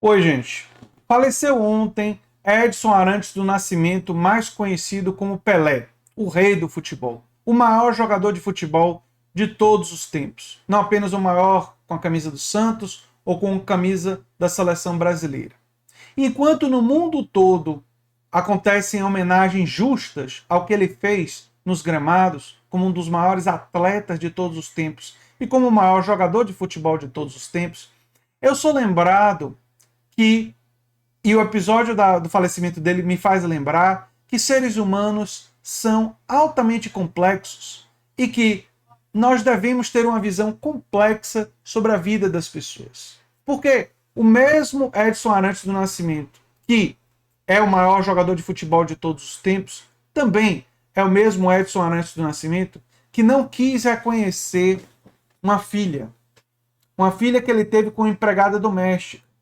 Oi, gente. Faleceu ontem Edson Arantes do Nascimento, mais conhecido como Pelé, o rei do futebol, o maior jogador de futebol de todos os tempos. Não apenas o maior com a camisa do Santos ou com a camisa da seleção brasileira. Enquanto no mundo todo acontecem homenagens justas ao que ele fez nos gramados, como um dos maiores atletas de todos os tempos e como o maior jogador de futebol de todos os tempos, eu sou lembrado que, e o episódio do falecimento dele me faz lembrar que seres humanos são altamente complexos e que nós devemos ter uma visão complexa sobre a vida das pessoas. Porque o mesmo Edson Arantes do Nascimento, que é o maior jogador de futebol de todos os tempos, também é o mesmo Edson Arantes do Nascimento que não quis reconhecer uma filha. Uma filha que ele teve com empregada doméstica.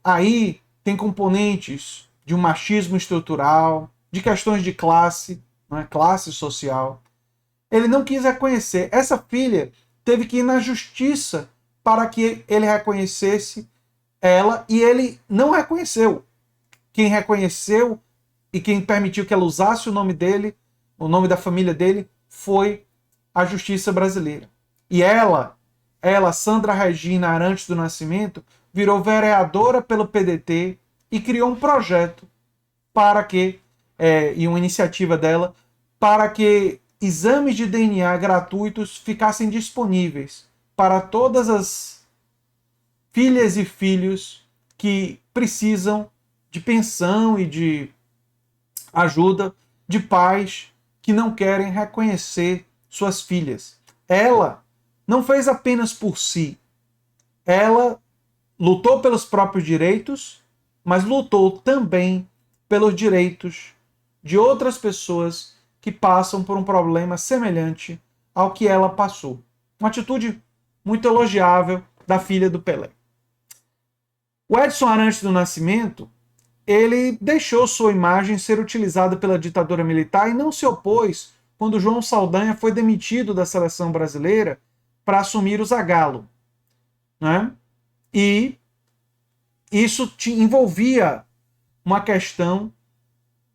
Aí tem componentes de um machismo estrutural, de questões de classe, não é? Classe social. Ele não quis reconhecer. Essa filha teve que ir na justiça para que ele reconhecesse ela, e ele não reconheceu. Quem reconheceu e quem permitiu que ela usasse o nome dele, o nome da família dele, foi a justiça brasileira. E ela, Sandra Regina Arantes do Nascimento, virou vereadora pelo PDT e criou um projeto para que, e uma iniciativa dela, para que exames de DNA gratuitos ficassem disponíveis para todas as filhas e filhos que precisam de pensão e de ajuda de pais que não querem reconhecer suas filhas. Ela não fez apenas por si. Ela lutou pelos próprios direitos, mas lutou também pelos direitos de outras pessoas que passam por um problema semelhante ao que ela passou. Uma atitude muito elogiável da filha do Pelé. O Edson Arantes do Nascimento, ele deixou sua imagem ser utilizada pela ditadura militar e não se opôs quando João Saldanha foi demitido da seleção brasileira para assumir o Zagallo, né? E isso envolvia uma questão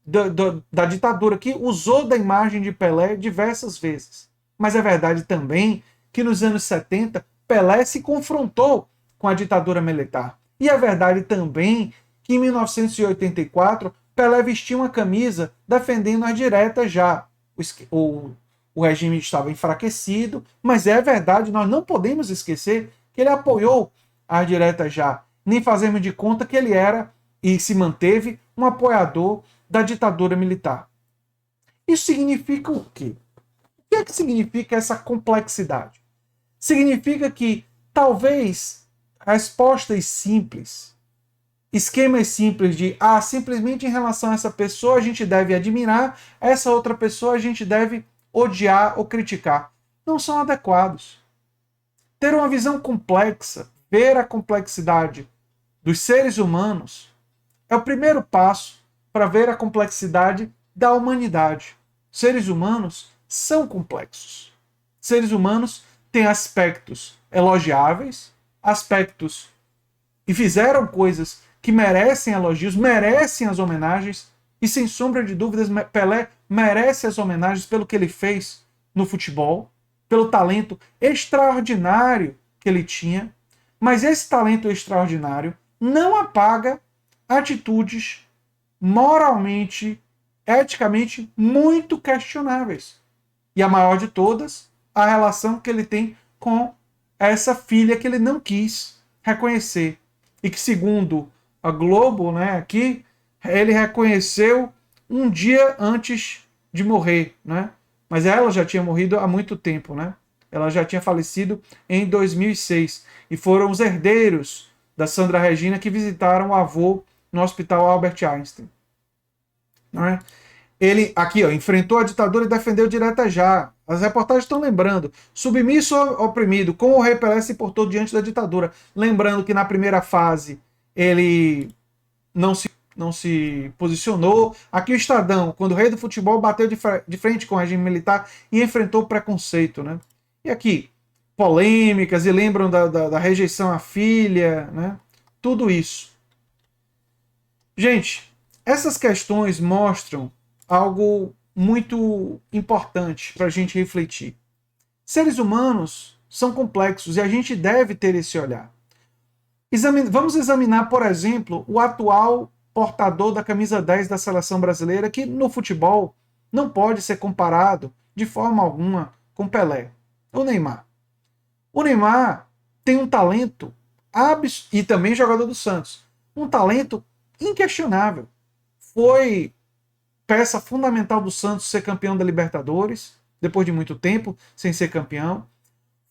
da ditadura, que usou da imagem de Pelé diversas vezes. Mas é verdade também que nos anos 70, Pelé se confrontou com a ditadura militar. E é verdade também que em 1984, Pelé vestiu uma camisa defendendo as diretas já. O regime estava enfraquecido, mas é verdade, nós não podemos esquecer que ele apoiou as diretas já, nem fazermos de conta que ele era e se manteve um apoiador da ditadura militar. Isso significa o quê? O que é que significa essa complexidade? Significa que talvez respostas simples, esquemas simples de simplesmente em relação a essa pessoa a gente deve admirar, essa outra pessoa a gente deve odiar ou criticar, não são adequados. Ter uma visão complexa, ver a complexidade dos seres humanos, é o primeiro passo para ver a complexidade da humanidade. Seres humanos são complexos. Seres humanos têm aspectos elogiáveis, aspectos e fizeram coisas que merecem elogios, merecem as homenagens, e sem sombra de dúvidas, Pelé merece as homenagens pelo que ele fez no futebol, pelo talento extraordinário que ele tinha, mas esse talento extraordinário não apaga atitudes moralmente, eticamente muito questionáveis. E a maior de todas, a relação que ele tem com essa filha que ele não quis reconhecer. E que, segundo a Globo, né, aqui, ele reconheceu um dia antes de morrer, né? Mas ela já tinha morrido há muito tempo, né? Ela já tinha falecido em 2006. E foram os herdeiros da Sandra Regina que visitaram o avô no Hospital Albert Einstein. Não é? Ele, aqui, ó, enfrentou a ditadura e defendeu direta já. As reportagens estão lembrando. Submisso ou oprimido, como o rei Pelé se portou diante da ditadura. Lembrando que na primeira fase ele não se posicionou. Aqui o Estadão, quando o rei do futebol bateu de frente com o regime militar e enfrentou o preconceito, né? E aqui, polêmicas, e lembram da rejeição à filha, né? Tudo isso. Gente, essas questões mostram algo muito importante para a gente refletir. Seres humanos são complexos e a gente deve ter esse olhar. Vamos examinar, por exemplo, o atual portador da camisa 10 da seleção brasileira, que no futebol não pode ser comparado de forma alguma com Pelé, o Neymar. O Neymar tem um talento e também jogador do Santos, um talento inquestionável. Foi peça fundamental do Santos ser campeão da Libertadores, depois de muito tempo sem ser campeão.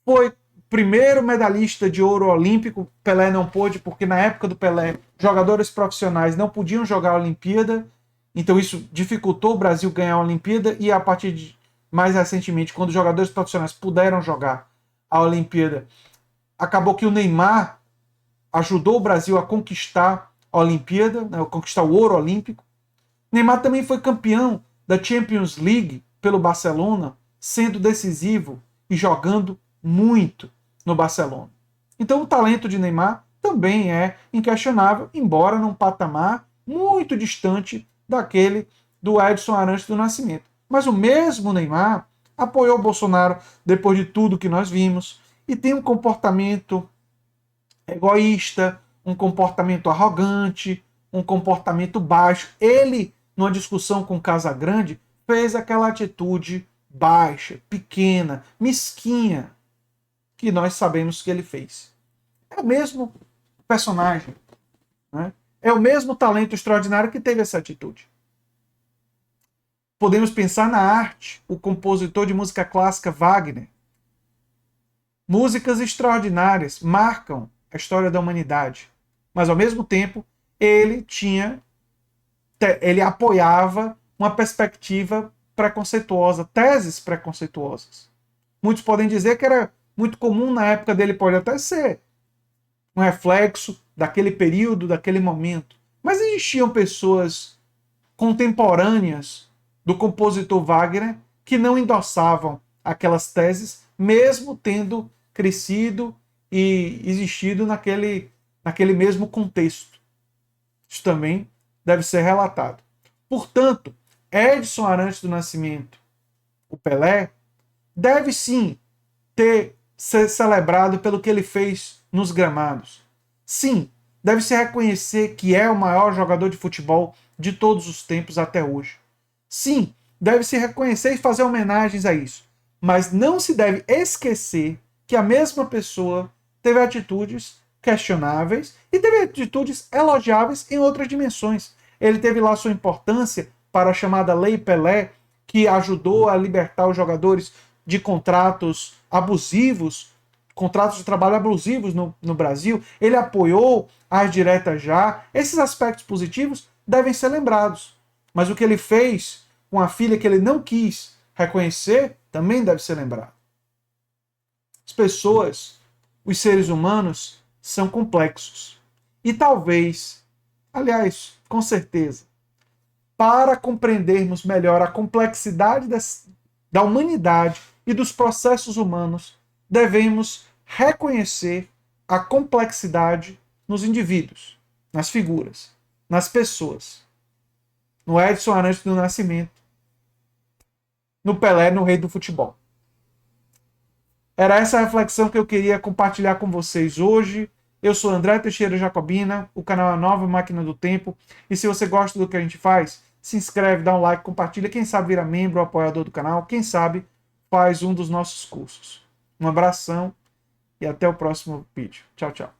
Foi primeiro medalhista de ouro olímpico. Pelé não pôde, porque na época do Pelé, jogadores profissionais não podiam jogar a Olimpíada, então isso dificultou o Brasil ganhar a Olimpíada, e a partir de mais recentemente, quando os jogadores profissionais puderam jogar a Olimpíada, acabou que o Neymar ajudou o Brasil a conquistar a Olimpíada, né, a conquistar o ouro olímpico. Neymar também foi campeão da Champions League pelo Barcelona, sendo decisivo e jogando muito no Barcelona. Então o talento de Neymar também é inquestionável, embora num patamar muito distante daquele do Edson Arantes do Nascimento. Mas o mesmo Neymar apoiou o Bolsonaro depois de tudo que nós vimos e tem um comportamento egoísta, um comportamento arrogante, um comportamento baixo. Ele, numa discussão com Casagrande, fez aquela atitude baixa, pequena, mesquinha, que nós sabemos que ele fez. É o mesmo personagem, né? É o mesmo talento extraordinário que teve essa atitude. Podemos pensar na arte, o compositor de música clássica Wagner. Músicas extraordinárias marcam a história da humanidade, mas ao mesmo tempo ele apoiava uma perspectiva preconceituosa, teses preconceituosas. Muitos podem dizer que era muito comum na época dele, pode até ser um reflexo daquele período, daquele momento. Mas existiam pessoas contemporâneas do compositor Wagner que não endossavam aquelas teses, mesmo tendo crescido e existido naquele mesmo contexto. Isso também deve ser relatado. Portanto, Edson Arantes do Nascimento, o Pelé, deve sim ser celebrado pelo que ele fez nos gramados. Sim, deve se reconhecer que é o maior jogador de futebol de todos os tempos até hoje. Sim, deve se reconhecer e fazer homenagens a isso. Mas não se deve esquecer que a mesma pessoa teve atitudes questionáveis e teve atitudes elogiáveis em outras dimensões. Ele teve lá sua importância para a chamada Lei Pelé, que ajudou a libertar os jogadores de contratos abusivos, contratos de trabalho abusivos no Brasil. Ele apoiou as diretas já. Esses aspectos positivos devem ser lembrados. Mas o que ele fez com a filha que ele não quis reconhecer também deve ser lembrado. As pessoas, os seres humanos, são complexos. E talvez, aliás, com certeza, para compreendermos melhor a complexidade da humanidade e dos processos humanos, devemos reconhecer a complexidade nos indivíduos, nas figuras, nas pessoas. No Edson Arantes do Nascimento, no Pelé, no rei do futebol. Era essa a reflexão que eu queria compartilhar com vocês hoje. Eu sou André Teixeira Jacobina, o canal é a Nova Máquina do Tempo. E se você gosta do que a gente faz, se inscreve, dá um like, compartilha. Quem sabe vira membro ou apoiador do canal. Quem sabe faz um dos nossos cursos. Um abração e até o próximo vídeo. Tchau, tchau.